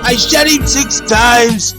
I shot him 6 times.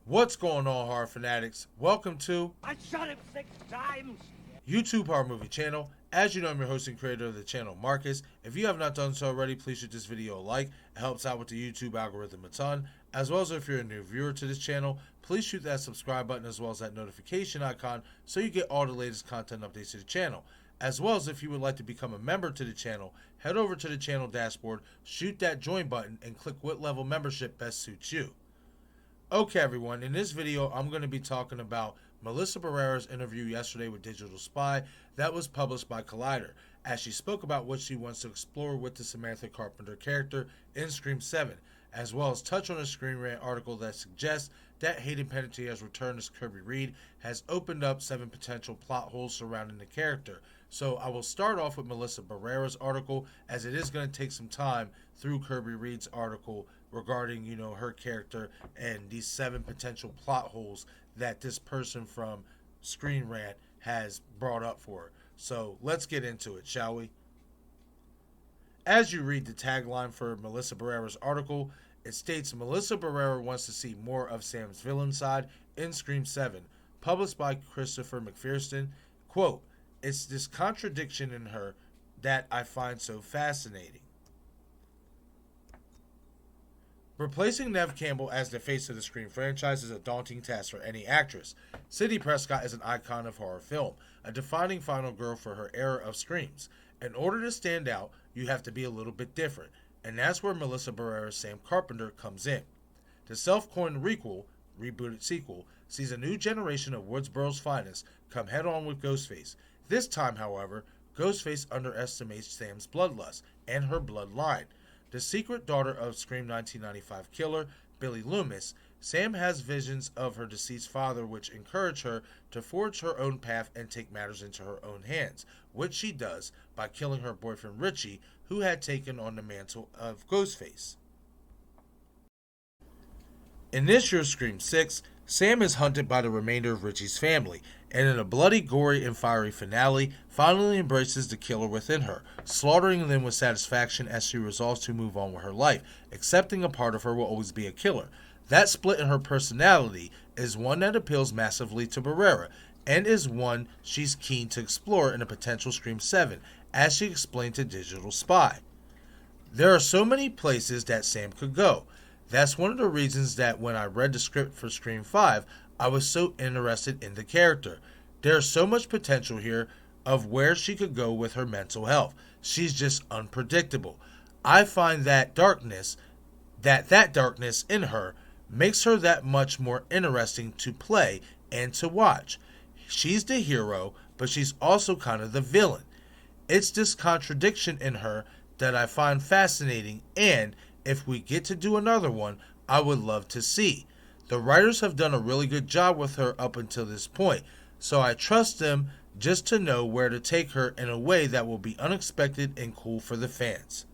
What's going on, horror fanatics? Welcome to I shot him 6 times! YouTube Horror Movie Channel. As you know, I'm your host and creator of the channel, Marcus. If you have not done so already, please shoot this video a like. It helps out with the YouTube algorithm a ton. As well as if you're a new viewer to this channel, please shoot that subscribe button as well as that notification icon so you get all the latest content updates to the channel. As well as if you would like to become a member to the channel, head over to the channel dashboard, shoot that join button, and click what level membership best suits you. Okay, everyone, in this video, I'm going to be talking about Melissa Barrera's interview yesterday with Digital Spy that was published by Collider, as she spoke about what she wants to explore with the Samantha Carpenter character in Scream 7, as well as touch on a Screen Rant article that suggests that Hayden Panettiere's return as Kirby Reed has opened up 7 potential plot holes surrounding the character. So I will start off with Melissa Barrera's article, as it is going to take some time through Kirby Reed's article regarding, her character and these 7 potential plot holes that this person from Screen Rant has brought up for her. So let's get into it, shall we? As you read the tagline for Melissa Barrera's article, it states Melissa Barrera wants to see more of Sam's villain side in Scream 7, published by Christopher McPherson. Quote, "It's this contradiction in her that I find so fascinating." Replacing Neve Campbell as the face of the Scream franchise is a daunting task for any actress. Sidney Prescott is an icon of horror film, a defining final girl for her era of Screams. In order to stand out, you have to be a little bit different, and that's where Melissa Barrera's Sam Carpenter comes in. The self-coined rebooted sequel, sees a new generation of Woodsboro's finest come head-on with Ghostface. This time, however, Ghostface underestimates Sam's bloodlust and her bloodline. The secret daughter of Scream 1995 killer Billy Loomis, Sam has visions of her deceased father which encourage her to forge her own path and take matters into her own hands, which she does by killing her boyfriend Richie, who had taken on the mantle of Ghostface. In this year's Scream 6, Sam is hunted by the remainder of Richie's family, and in a bloody, gory, and fiery finale, finally embraces the killer within her, slaughtering them with satisfaction as she resolves to move on with her life, accepting a part of her will always be a killer. That split in her personality is one that appeals massively to Barrera, and is one she's keen to explore in a potential Scream 7, as she explained to Digital Spy. There are so many places that Sam could go. That's one of the reasons that when I read the script for Scream 5, I was so interested in the character. There's so much potential here of where she could go with her mental health. She's just unpredictable. I find that darkness in her makes her that much more interesting to play and to watch. She's the hero, but she's also kind of the villain. It's this contradiction in her that I find fascinating, and if we get to do another one, I would love to see. The writers have done a really good job with her up until this point, so I trust them just to know where to take her in a way that will be unexpected and cool for the fans.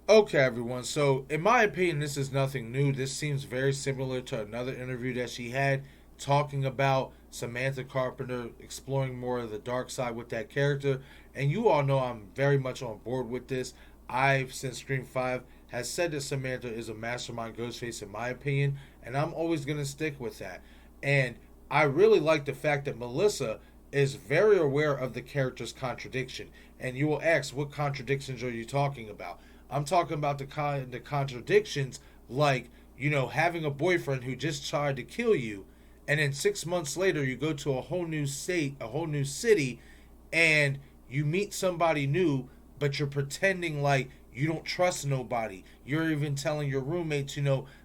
Okay, everyone, so in my opinion, this is nothing new. This seems very similar to another interview that she had talking about Samantha Carpenter exploring more of the dark side with that character, and you all know I'm very much on board with this. I've, since Scream 5, has said that Samantha is a mastermind Ghostface in my opinion, and I'm always going to stick with that. And I really like the fact that Melissa is very aware of the character's contradiction. And you will ask, what contradictions are you talking about? I'm talking about the contradictions like, having a boyfriend who just tried to kill you, and then 6 months later you go to a whole new state, a whole new city, and you meet somebody new, but you're pretending like you don't trust nobody. You're even telling your roommates,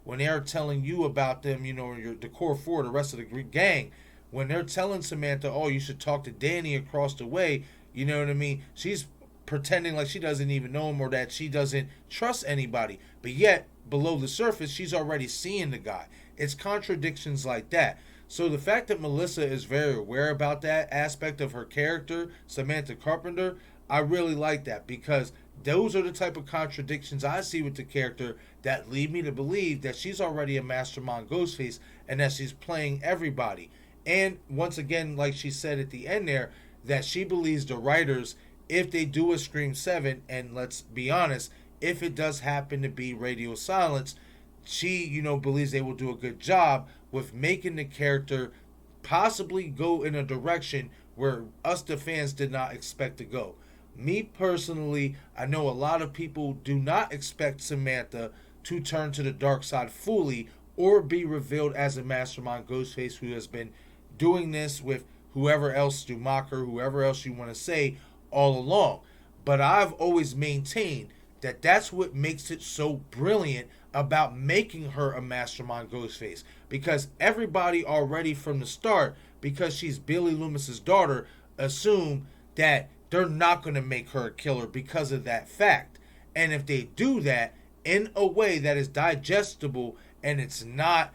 when they're telling you about them, the core 4, the rest of the gang, when they're telling Samantha, oh, you should talk to Danny across the way, you know what I mean? She's pretending like she doesn't even know him or that she doesn't trust anybody. But yet, below the surface, she's already seeing the guy. It's contradictions like that. So the fact that Melissa is very aware about that aspect of her character, Samantha Carpenter, I really like that, because those are the type of contradictions I see with the character that lead me to believe that she's already a mastermind Ghostface and that she's playing everybody. And once again, like she said at the end there, that she believes the writers, if they do a Scream 7, and let's be honest, if it does happen to be radio silence, she, believes they will do a good job with making the character possibly go in a direction where us, the fans, did not expect to go. Me personally, I know a lot of people do not expect Samantha to turn to the dark side fully or be revealed as a mastermind Ghostface who has been doing this with whoever else, Stumacher, whoever else you want to say, all along. But I've always maintained that that's what makes it so brilliant about making her a mastermind Ghostface. Because everybody already from the start, because she's Billy Loomis's daughter, assume that they're not going to make her a killer because of that fact. And if they do that in a way that is digestible and it's not,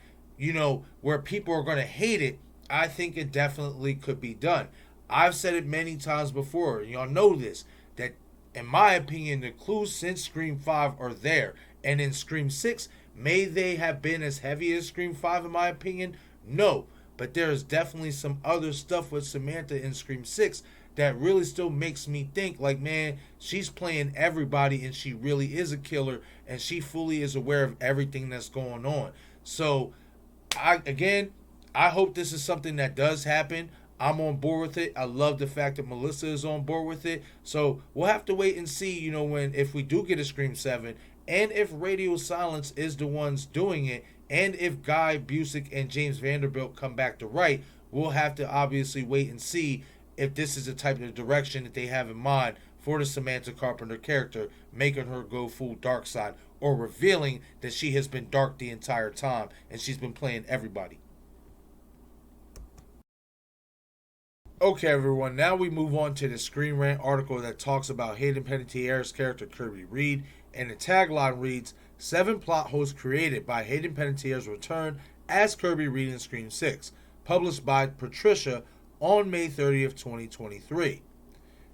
where people are going to hate it, I think it definitely could be done. I've said it many times before, y'all know this, that in my opinion, the clues since Scream 5 are there. And in Scream 6, may they have been as heavy as Scream 5 in my opinion? No. But there is definitely some other stuff with Samantha in Scream 6 that really still makes me think, like, man, she's playing everybody and she really is a killer and she fully is aware of everything that's going on. So, I hope this is something that does happen. I'm on board with it. I love the fact that Melissa is on board with it. So we'll have to wait and see, if we do get a Scream 7, and if Radio Silence is the ones doing it, and if Guy Busick and James Vanderbilt come back to write, we'll have to obviously wait and see if this is the type of direction that they have in mind for the Samantha Carpenter character, making her go full dark side, or revealing that she has been dark the entire time and she's been playing everybody. Okay, everyone, now we move on to the Screen Rant article that talks about Hayden Panettiere's character Kirby Reed, and the tagline reads, 7 plot holes created by Hayden Panettiere's return as Kirby Reed in Scream 6, published by Patricia on May 30th, 2023.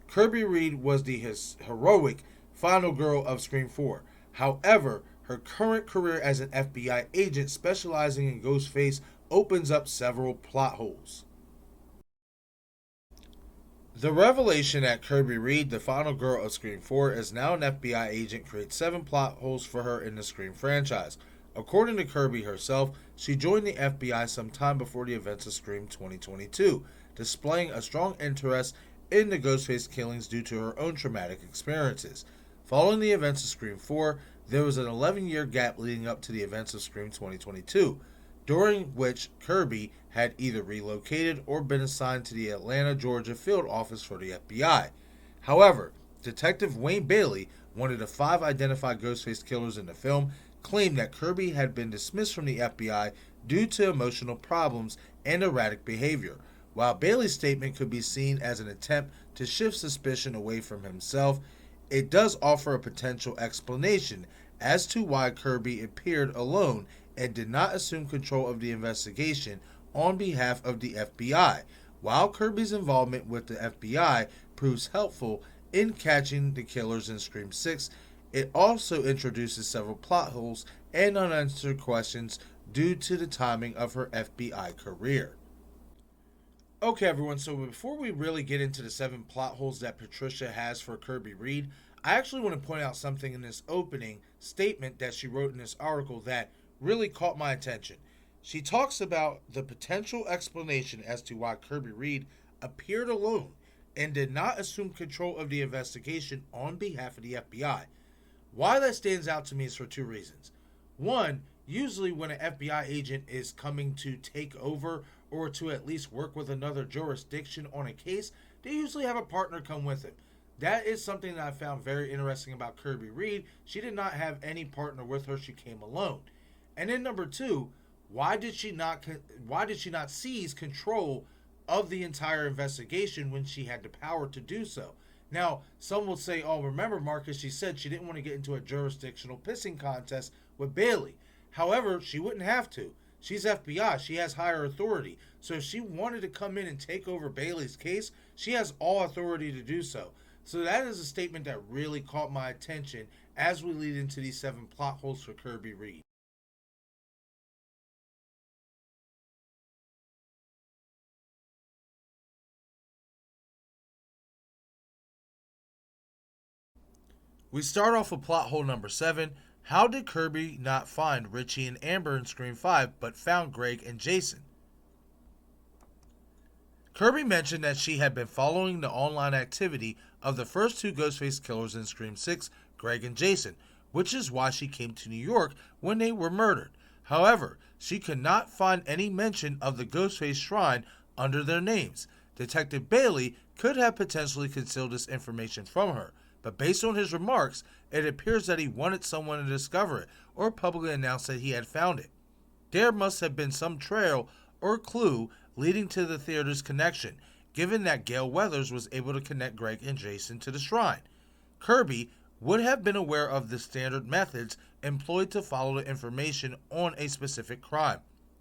Kirby Reed was the heroic final girl of Scream 4. However, her current career as an FBI agent specializing in Ghostface opens up several plot holes. The revelation that Kirby Reed, the final girl of Scream 4, is now an FBI agent creates 7 plot holes for her in the Scream franchise. According to Kirby herself, she joined the FBI sometime before the events of Scream 2022, displaying a strong interest in the Ghostface killings due to her own traumatic experiences. Following the events of Scream 4, there was an 11-year gap leading up to the events of Scream 2022, during which Kirby had either relocated or been assigned to the Atlanta, Georgia field office for the FBI. However, Detective Wayne Bailey, one of the 5 identified Ghostface killers in the film, claimed that Kirby had been dismissed from the FBI due to emotional problems and erratic behavior. While Bailey's statement could be seen as an attempt to shift suspicion away from himself, it does offer a potential explanation as to why Kirby appeared alone and did not assume control of the investigation on behalf of the FBI. While Kirby's involvement with the FBI proves helpful in catching the killers in Scream 6, it also introduces several plot holes and unanswered questions due to the timing of her FBI career. Okay, everyone, so before we really get into the 7 plot holes that Patricia has for Kirby Reed, I actually want to point out something in this opening statement that she wrote in this article that really caught my attention. She talks about the potential explanation as to why Kirby Reed appeared alone and did not assume control of the investigation on behalf of the FBI. Why that stands out to me is for 2 reasons. One, usually when an FBI agent is coming to take over or to at least work with another jurisdiction on a case, they usually have a partner come with it. That is something that I found very interesting about Kirby Reed. She did not have any partner with her. She came alone. And then number 2, why did she not seize control of the entire investigation when she had the power to do so? Now, some will say, oh, remember, Marcus, she said she didn't want to get into a jurisdictional pissing contest with Bailey. However, she wouldn't have to. She's FBI. She has higher authority. So if she wanted to come in and take over Bailey's case, she has all authority to do so. So that is a statement that really caught my attention as we lead into these 7 plot holes for Kirby Reed. We start off with plot hole number 7. How did Kirby not find Richie and Amber in Scream 5 but found Greg and Jason? Kirby mentioned that she had been following the online activity of the first 2 Ghostface killers in Scream 6, Greg and Jason, which is why she came to New York when they were murdered. However, she could not find any mention of the Ghostface shrine under their names. Detective Bailey could have potentially concealed this information from her, but based on his remarks, it appears that he wanted someone to discover it or publicly announce that he had found it. There must have been some trail or clue leading to the theater's connection, given that Gail Weathers was able to connect Greg and Jason to the shrine. Kirby would have been aware of the standard methods employed to follow the information on a specific crime.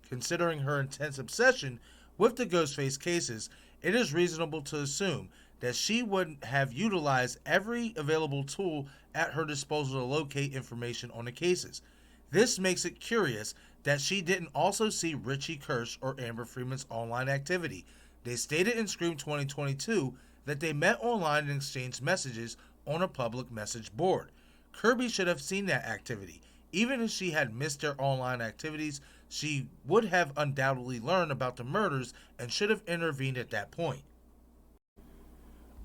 Considering her intense obsession with the Ghostface cases, it is reasonable to assume that she would have utilized every available tool at her disposal to locate information on the cases. This makes it curious that she didn't also see Richie Kirsch or Amber Freeman's online activity. They stated in Scream 2022 that they met online and exchanged messages on a public message board. Kirby should have seen that activity. Even if she had missed their online activities, she would have undoubtedly learned about the murders and should have intervened at that point.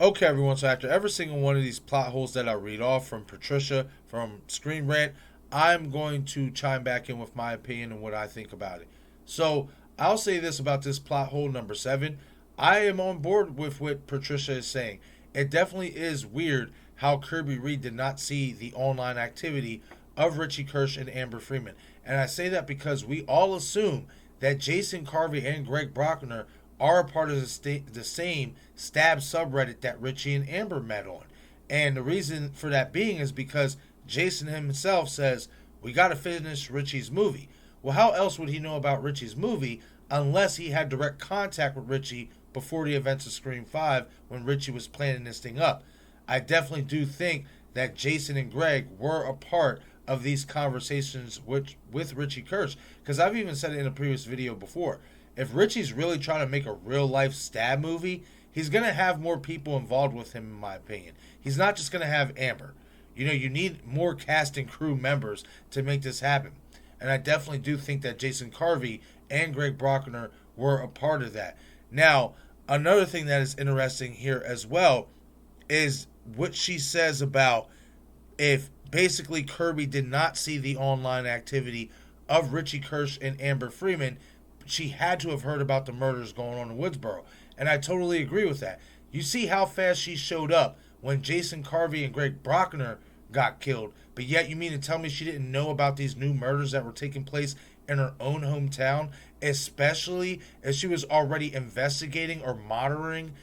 Okay, everyone, so after every single one of these plot holes that I read off from Patricia, from Screen Rant, I'm going to chime back in with my opinion and what I think about it. So, I'll say this about this plot hole number 7. I am on board with what Patricia is saying. It definitely is weird how Kirby Reed did not see the online activity of Richie Kirsch and Amber Freeman. And I say that because we all assume that Jason Carvey and Greg Brockner are a part of the same stab subreddit that Richie and Amber met on. And the reason for that being is because Jason himself says, we got to finish Richie's movie. Well, how else would he know about Richie's movie unless he had direct contact with Richie before the events of Scream 5 when Richie was planning this thing up? I definitely do think that Jason and Greg were a part of these conversations with Richie Kirsch, because I've even said it in a previous video before. If Richie's really trying to make a real life stab movie, he's going to have more people involved with him, in my opinion. He's not just going to have Amber. You know, you need more cast and crew members to make this happen. And I definitely do think that Jason Carvey and Greg Brockner were a part of that. Now, another thing that is interesting here as well is what she says about if basically Kirby did not see the online activity of Richie Kirsch and Amber Freeman, she had to have heard about the murders going on in Woodsboro. And I totally agree with that. You see how fast she showed up when Jason Carvey and Greg Brockner got killed, but yet you mean to tell me she didn't know about these new murders that were taking place in her own hometown, especially as she was already investigating or monitoring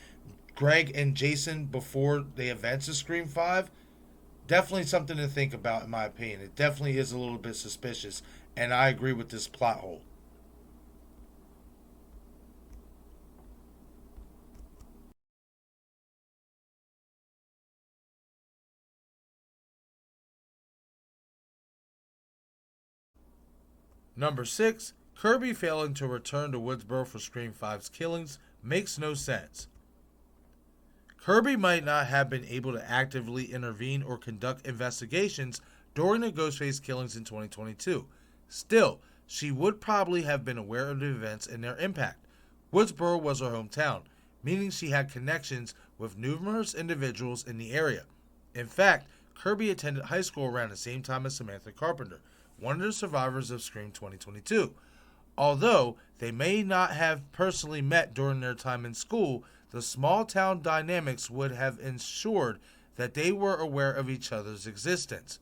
Greg and Jason before the events of Scream 5? Definitely something to think about, in my opinion. It definitely is a little bit suspicious, and I agree with this plot hole. Number 6, Kirby failing to return to Woodsboro for Scream 5's killings makes no sense. Kirby might not have been able to actively intervene or conduct investigations during the Ghostface killings in 2022. Still, she would probably have been aware of the events and their impact. Woodsboro was her hometown, meaning she had connections with numerous individuals in the area. In fact, Kirby attended high school around the same time as Samantha Carpenter, one of the survivors of Scream 2022. Although they may not have personally met during their time in school, the small town dynamics would have ensured that they were aware of each other's existence.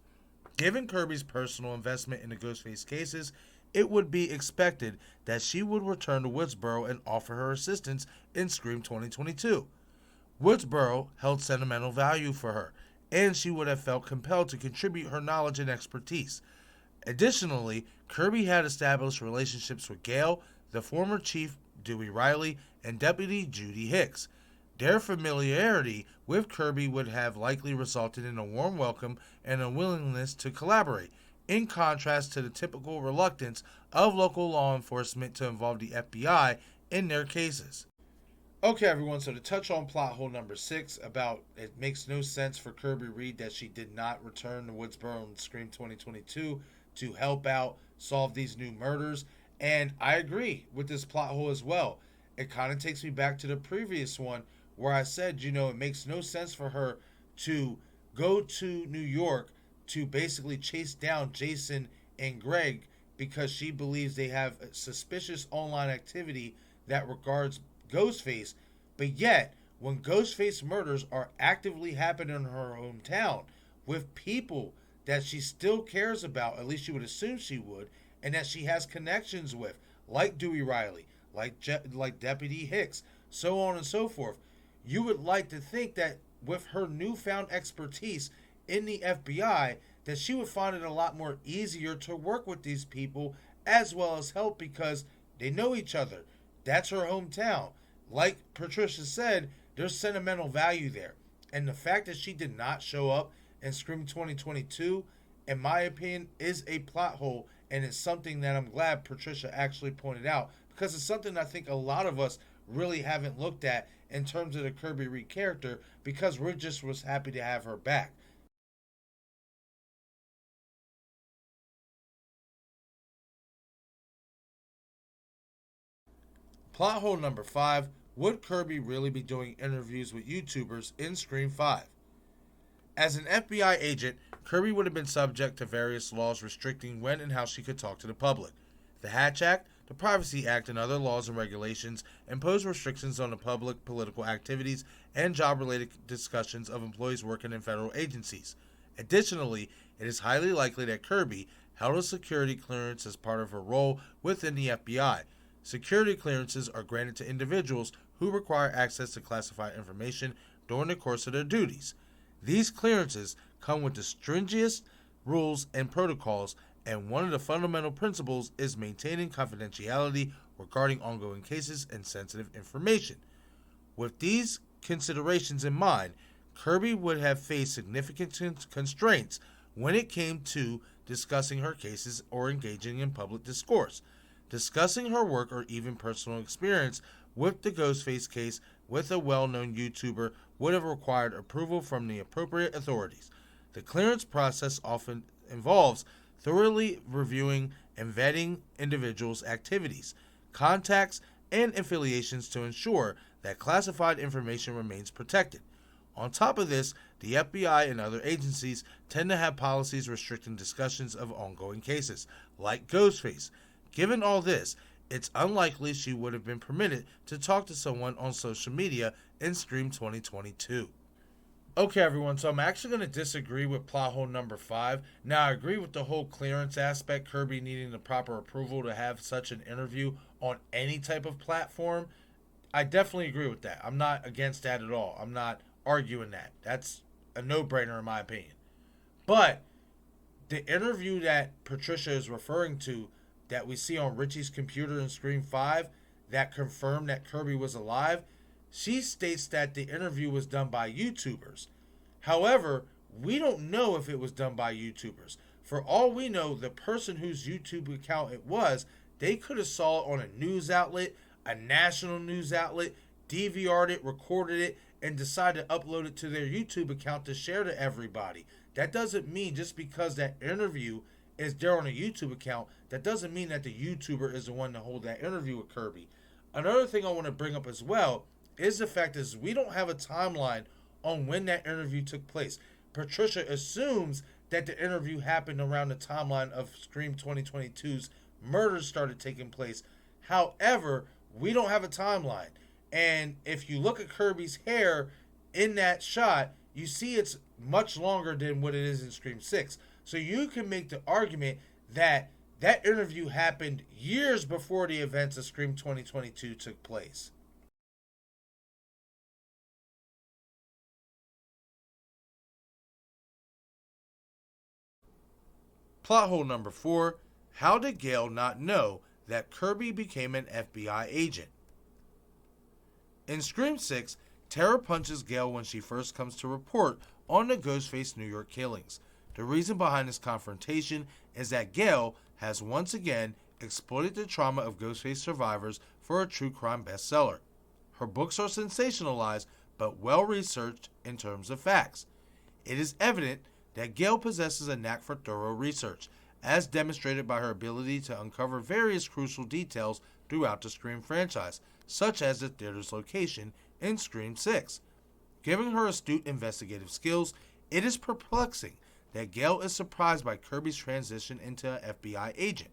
Given Kirby's personal investment in the Ghostface cases, it would be expected that she would return to Woodsboro and offer her assistance in Scream 2022. Woodsboro held sentimental value for her, and she would have felt compelled to contribute her knowledge and expertise. Additionally, Kirby had established relationships with Gail, the former chief Dewey Riley, and Deputy Judy Hicks. Their familiarity with Kirby would have likely resulted in a warm welcome and a willingness to collaborate, in contrast to the typical reluctance of local law enforcement to involve the FBI in their cases. Okay, everyone, so to touch on plot hole number 6 about it makes no sense for Kirby Reed that she did not return to Woodsboro in Scream 2022 to help out solve these new murders. And I agree with this plot hole as well. It kind of takes me back to the previous one where I said, it makes no sense for her to go to New York to basically chase down Jason and Greg because she believes they have suspicious online activity that regards Ghostface. But yet, when Ghostface murders are actively happening in her hometown with people that she still cares about, at least you would assume she would, and that she has connections with, like Dewey Riley, like Deputy Hicks, so on and so forth, you would like to think that with her newfound expertise in the FBI, that she would find it a lot more easier to work with these people as well as help because they know each other. That's her hometown. Like Patricia said, there's sentimental value there. And the fact that she did not show up in Scream 2022, in my opinion, is a plot hole. And it's something that I'm glad Patricia actually pointed out because it's something I think a lot of us really haven't looked at in terms of the Kirby Reed character because we're just was happy to have her back. Plot hole number 5. Would Kirby really be doing interviews with YouTubers in Scream 5? As an FBI agent, Kirby would have been subject to various laws restricting when and how she could talk to the public. The Hatch Act, the Privacy Act, and other laws and regulations impose restrictions on the public political activities and job-related discussions of employees working in federal agencies. Additionally, it is highly likely that Kirby held a security clearance as part of her role within the FBI. Security clearances are granted to individuals who require access to classified information during the course of their duties. These clearances come with the stringent rules and protocols, and one of the fundamental principles is maintaining confidentiality regarding ongoing cases and sensitive information. With these considerations in mind, Kirby would have faced significant constraints when it came to discussing her cases or engaging in public discourse. Discussing her work or even personal experience with the Ghostface case with a well-known YouTuber would have required approval from the appropriate authorities. The clearance process often involves thoroughly reviewing and vetting individuals' activities, contacts, and affiliations to ensure that classified information remains protected. On top of this, the FBI and other agencies tend to have policies restricting discussions of ongoing cases, like Ghostface. Given all this, it's unlikely she would have been permitted to talk to someone on social media in Scream 2022. Okay, everyone, so I'm actually going to disagree with plot hole number 5. Now, I agree with the whole clearance aspect, Kirby needing the proper approval to have such an interview on any type of platform. I definitely agree with that. I'm not against that at all. I'm not arguing that. That's a no-brainer in my opinion. But the interview that Patricia is referring to that we see on Richie's computer in Scream 5 that confirmed that Kirby was alive, she states that the interview was done by YouTubers. However, we don't know if it was done by YouTubers. For all we know, the person whose YouTube account it was, they could have saw it on a news outlet, a national news outlet, DVR'd it, recorded it, and decided to upload it to their YouTube account to share to everybody. That doesn't mean just because that interview is there on a YouTube account, that doesn't mean that the YouTuber is the one to hold that interview with Kirby. Another thing I want to bring up as well is the fact is we don't have a timeline on when that interview took place. Patricia assumes that the interview happened around the timeline of Scream 2022's murders started taking place. However, we don't have a timeline. And if you look at Kirby's hair in that shot, you see it's much longer than what it is in Scream 6. So you can make the argument that that interview happened years before the events of Scream 2022 took place. Plot hole number 4. How did Gail not know that Kirby became an FBI agent? In Scream 6, Tara punches Gail when she first comes to report on the Ghostface New York killings. The reason behind this confrontation is that Gail has once again exploited the trauma of Ghostface survivors for a true crime bestseller. Her books are sensationalized but well researched in terms of facts. It is evident that Gail possesses a knack for thorough research, as demonstrated by her ability to uncover various crucial details throughout the Scream franchise, such as the theater's location in Scream 6. Given her astute investigative skills, it is perplexing that Gail is surprised by Kirby's transition into an FBI agent.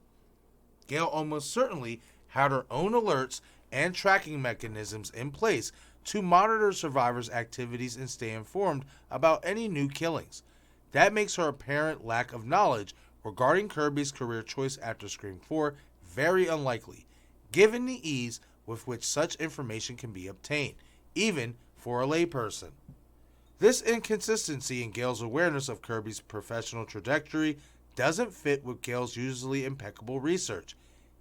Gail almost certainly had her own alerts and tracking mechanisms in place to monitor survivors' activities and stay informed about any new killings. That makes her apparent lack of knowledge regarding Kirby's career choice after Scream 4 very unlikely, given the ease with which such information can be obtained, even for a layperson. This inconsistency in Gail's awareness of Kirby's professional trajectory doesn't fit with Gail's usually impeccable research.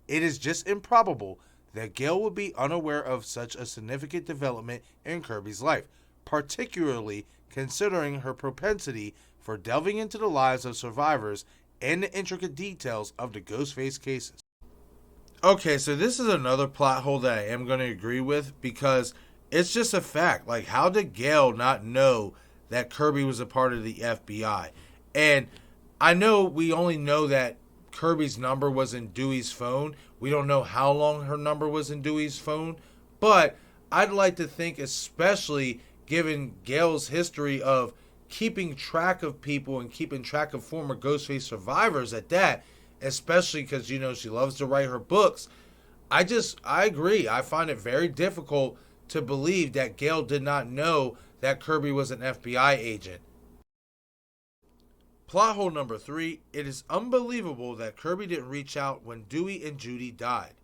It is just improbable that Gail would be unaware of such a significant development in Kirby's life, particularly considering her propensity for delving into the lives of survivors and the intricate details of the Ghostface cases. Okay, so this is another plot hole that I am going to agree with, because it's just a fact. Like, how did Gail not know that Kirby was a part of the FBI? And I know we only know that Kirby's number was in Dewey's phone. We don't know how long her number was in Dewey's phone. But I'd like to think, especially given Gail's history of keeping track of people and keeping track of former Ghostface survivors at that, especially because, you know, she loves to write her books. I agree. I find it very difficult to believe that Gail did not know that Kirby was an FBI agent. Plot hole number 3, it is unbelievable that Kirby didn't reach out when Dewey and Judy died.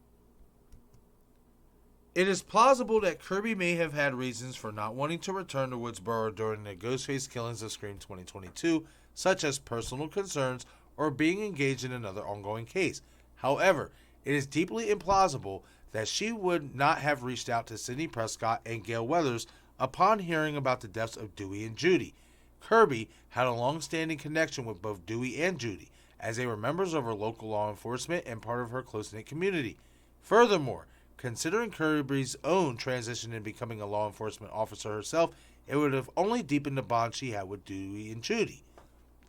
It is plausible that Kirby may have had reasons for not wanting to return to Woodsboro during the Ghostface killings of Scream 2022, such as personal concerns or being engaged in another ongoing case. However, it is deeply implausible that she would not have reached out to Sidney Prescott and Gail Weathers upon hearing about the deaths of Dewey and Judy. Kirby had a long-standing connection with both Dewey and Judy, as they were members of her local law enforcement and part of her close-knit community. Furthermore, considering Kirby's own transition in becoming a law enforcement officer herself, it would have only deepened the bond she had with Dewey and Judy.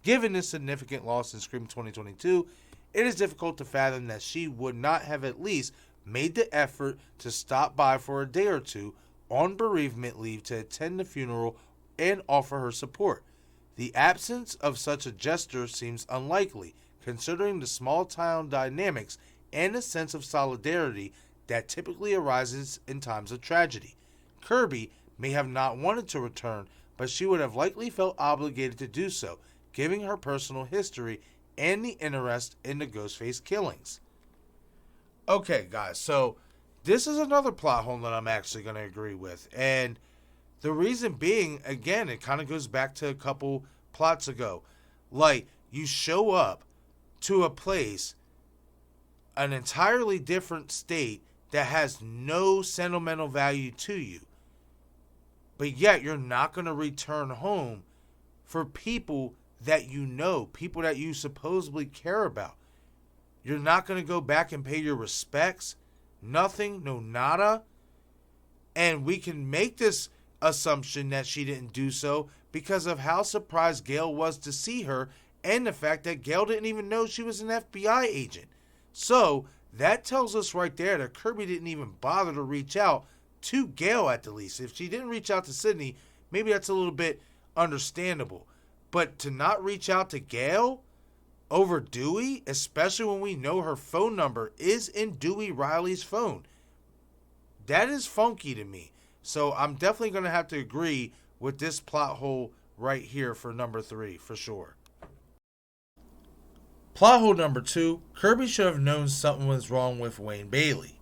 Given this significant loss in Scream 2022, it is difficult to fathom that she would not have at least made the effort to stop by for a day or two on bereavement leave to attend the funeral and offer her support. The absence of such a gesture seems unlikely, considering the small-town dynamics and the sense of solidarity that typically arises in times of tragedy. Kirby may have not wanted to return, but she would have likely felt obligated to do so, given her personal history and the interest in the Ghostface killings. Okay, guys, so this is another plot hole that I'm actually going to agree with. And the reason being, again, it kind of goes back to a couple plots ago. Like, you show up to a place, an entirely different state that has no sentimental value to you, but yet you're not going to return home for people that you know, people that you supposedly care about. You're not going to go back and pay your respects. Nothing, no nada. And we can make this assumption that she didn't do so because of how surprised Gail was to see her and the fact that Gail didn't even know she was an FBI agent. So that tells us right there that Kirby didn't even bother to reach out to Gail at the least. If she didn't reach out to Sidney, maybe that's a little bit understandable. But to not reach out to Gail over Dewey, especially when we know her phone number is in Dewey Riley's phone, that is funky to me. So I'm definitely going to have to agree with this plot hole right here for number 3, for sure. Plot hole number 2, Kirby should have known something was wrong with Wayne Bailey.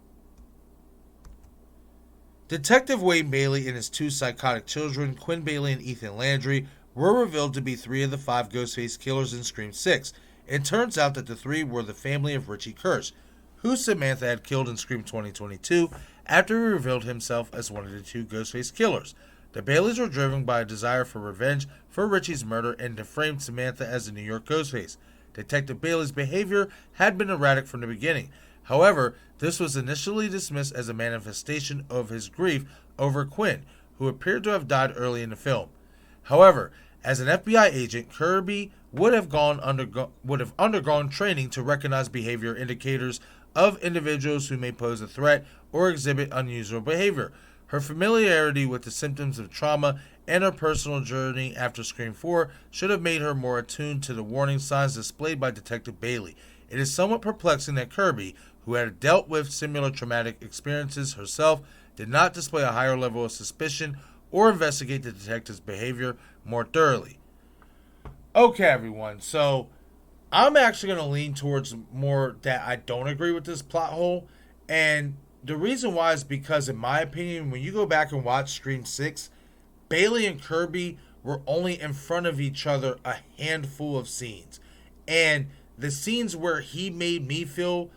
Detective Wayne Bailey and his 2 psychotic children, Quinn Bailey and Ethan Landry, were revealed to be 3 of the 5 Ghostface killers in Scream 6. It turns out that the 3 were the family of Richie Kirsch, who Samantha had killed in Scream 2022 after he revealed himself as one of the 2 Ghostface killers. The Baileys were driven by a desire for revenge for Richie's murder and to frame Samantha as the New York Ghostface. Detective Bailey's behavior had been erratic from the beginning. However, this was initially dismissed as a manifestation of his grief over Quinn, who appeared to have died early in the film. However, as an FBI agent, Kirby would have undergone training to recognize behavior indicators of individuals who may pose a threat or exhibit unusual behavior. Her familiarity with the symptoms of trauma and her personal journey after Scream 4 should have made her more attuned to the warning signs displayed by Detective Bailey. It is somewhat perplexing that Kirby, who had dealt with similar traumatic experiences herself, did not display a higher level of suspicion or investigate the detective's behavior more thoroughly. Okay, everyone, so I'm actually going to lean towards more that I don't agree with this plot hole, and the reason why is because, in my opinion, when you go back and watch Scream 6, Bailey and Kirby were only in front of each other a handful of scenes. And the scenes where he made me feel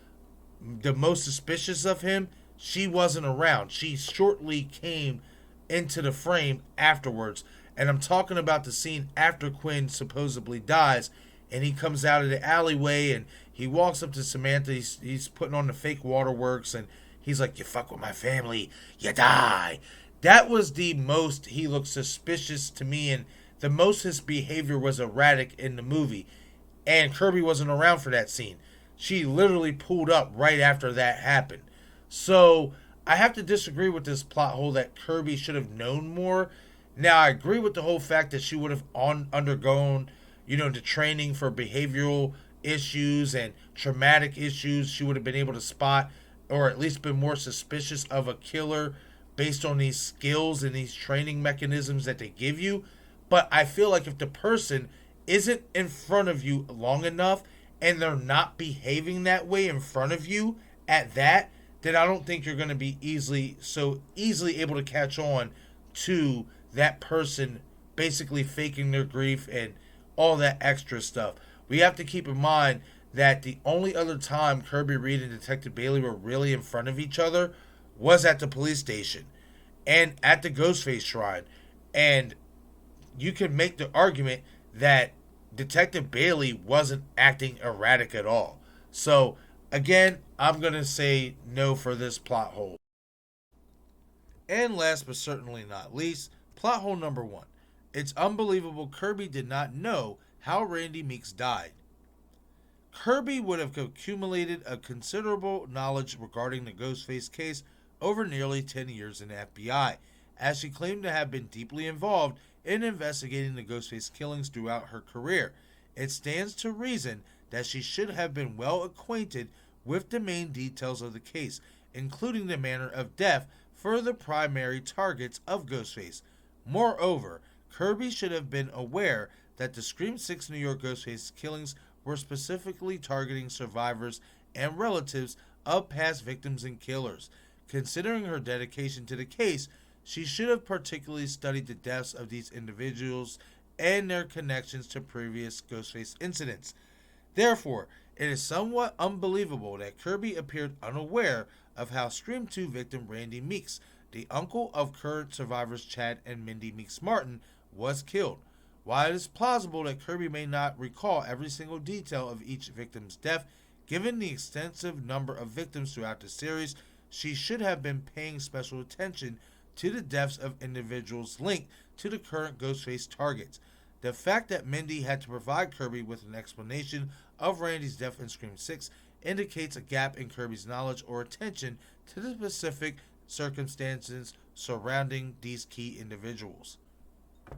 the most suspicious of him, she wasn't around. She shortly came into the frame afterwards. And I'm talking about the scene after Quinn supposedly dies, and he comes out of the alleyway and he walks up to Samantha. He's putting on the fake waterworks, and he's like, "You fuck with my family, you die." That was the most he looked suspicious to me, and the most his behavior was erratic in the movie. And Kirby wasn't around for that scene. She literally pulled up right after that happened. So I have to disagree with this plot hole that Kirby should have known more. Now, I agree with the whole fact that she would have undergone, the training for behavioral issues and traumatic issues. She would have been able to spot, or at least been more suspicious of a killer based on these skills and these training mechanisms that they give you. But I feel like if the person isn't in front of you long enough and they're not behaving that way in front of you at that, then I don't think you're going to be easily able to catch on to that person basically faking their grief and all that extra stuff. We have to keep in mind that the only other time Kirby Reed and Detective Bailey were really in front of each other was at the police station and at the Ghostface shrine. And you can make the argument that Detective Bailey wasn't acting erratic at all. So, again, I'm going to say no for this plot hole. And last but certainly not least, plot hole number 1. It's unbelievable Kirby did not know how Randy Meeks died. Kirby would have accumulated a considerable knowledge regarding the Ghostface case over nearly 10 years in the FBI, as she claimed to have been deeply involved in investigating the Ghostface killings throughout her career. It stands to reason that she should have been well acquainted with the main details of the case, including the manner of death for the primary targets of Ghostface. Moreover, Kirby should have been aware that the Scream 6 New York Ghostface killings were specifically targeting survivors and relatives of past victims and killers. Considering her dedication to the case, she should have particularly studied the deaths of these individuals and their connections to previous Ghostface incidents. Therefore, it is somewhat unbelievable that Kirby appeared unaware of how Scream 2 victim Randy Meeks, the uncle of current survivors Chad and Mindy Meeks Martin, was killed. While it is plausible that Kirby may not recall every single detail of each victim's death, given the extensive number of victims throughout the series, she should have been paying special attention to the deaths of individuals linked to the current Ghostface targets. The fact that Mindy had to provide Kirby with an explanation of Randy's death in Scream 6 indicates a gap in Kirby's knowledge or attention to the specific circumstances surrounding these key individuals.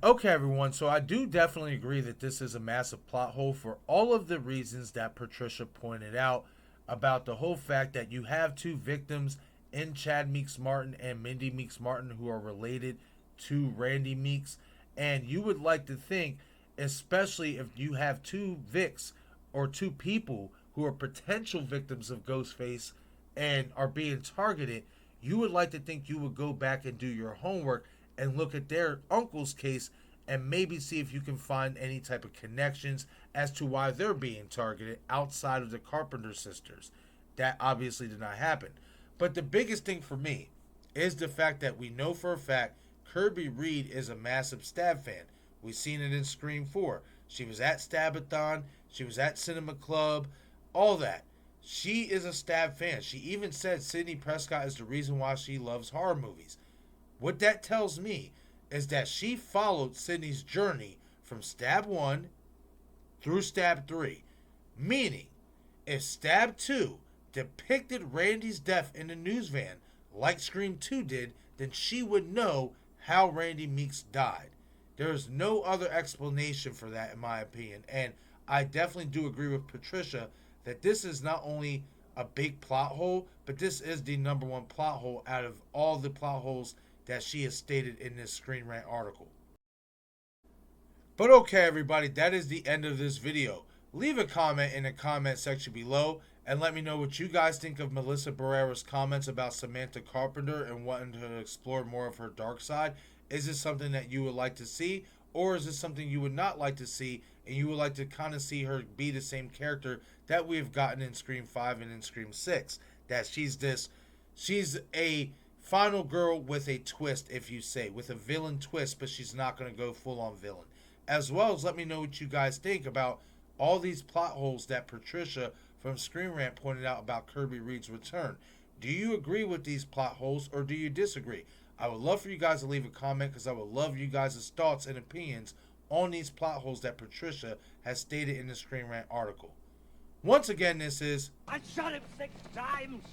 Okay, everyone, so I do definitely agree that this is a massive plot hole for all of the reasons that Patricia pointed out about the whole fact that you have two victims in Chad Meeks Martin and Mindy Meeks Martin who are related to Randy Meeks. And you would like to think, especially if you have two Vics or two people who are potential victims of Ghostface and are being targeted, you would like to think you would go back and do your homework and look at their uncle's case and maybe see if you can find any type of connections as to why they're being targeted outside of the Carpenter sisters. That obviously did not happen. But the biggest thing for me is the fact that we know for a fact Kirby Reed is a massive Stab fan. We've seen it in Scream 4. She was at Stabathon. She was at Cinema Club. All that. She is a Stab fan. She even said Sidney Prescott is the reason why she loves horror movies. What that tells me is that she followed Sidney's journey from Stab 1 through Stab 3. Meaning, if Stab 2 depicted Randy's death in the news van like Scream 2 did, then she would know how Randy Meeks died. There is no other explanation for that, in my opinion. And I definitely do agree with Patricia that this is not only a big plot hole, but this is the number one plot hole out of all the plot holes that she has stated in this Screen Rant article. But okay, everybody, that is the end of this video. Leave a comment in the comment section below and let me know what you guys think of Melissa Barrera's comments about Samantha Carpenter and wanting to explore more of her dark side. Is this something that you would like to see, or is this something you would not like to see and you would like to kind of see her be the same character that we've gotten in Scream 5 and in Scream 6? That she's a final girl with a twist, if you say, with a villain twist, but she's not going to go full on villain. As well as let me know what you guys think about all these plot holes that Patricia from Screen Rant pointed out about Kirby Reed's return. Do you agree with these plot holes or do you disagree? I would love for you guys to leave a comment because I would love you guys' thoughts and opinions on these plot holes that Patricia has stated in the Screen Rant article. Once again, this is... I shot him 6 times!